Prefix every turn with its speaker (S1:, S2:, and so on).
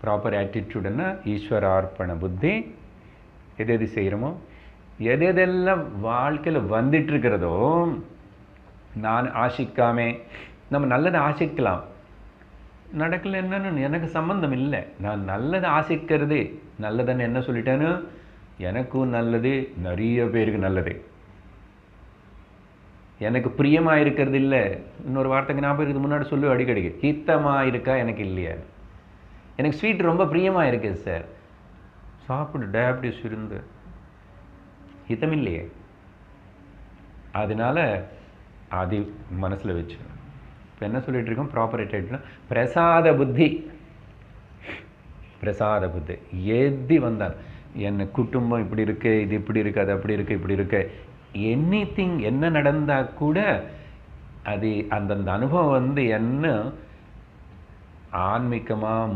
S1: Proper ஆட்டிடியூடுன்னா ஈஸ்வரார்ப்பண புத்தி. எது எது செய்கிறோமோ, எதெல்லாம் வாழ்க்கையில் வந்துட்டுருக்கிறதோ நான் ஆசிக்காமே, நம்ம நல்லதை ஆசிக்கலாம், நடக்கல என்னன்னு எனக்கு சம்பந்தம் இல்லை. நான் நல்லதை ஆசிக்கிறது நல்லதுன்னு என்ன சொல்லிட்டேன்னு, எனக்கும் நல்லது, நிறைய பேருக்கு நல்லது. எனக்கு பிரியமாக இருக்கிறது இல்லை. இன்னொரு வார்த்தைக்கு ஞாபகம் இருக்குது, முன்னாடி சொல்லு அடிக்கடிக்கு, ஹித்தமாக இருக்கா எனக்கு இல்லையா. எனக்கு ஸ்வீட் ரொம்ப பிரியமாக இருக்குது சார், சாப்பிடு டயபிட்டிஸ் இருந்து, ஹிதம் இல்லையே. அதனால அது மனசில் வச்சு இப்போ என்ன சொல்லிட்டு இருக்கோம், ப்ராப்பர் ஆட்டிட்யூட்னா பிரசாத புத்தி. பிரசாத புத்தி எது வந்தால், என் குடும்பம் இப்படி இருக்கு, இது இப்படி இருக்கு, அது அப்படி இருக்கு, இப்படி இருக்கு, எனிதிங் என்ன நடந்தால் கூட அது அந்தந்த அனுபவம் என்ன ஆன்மீகமாக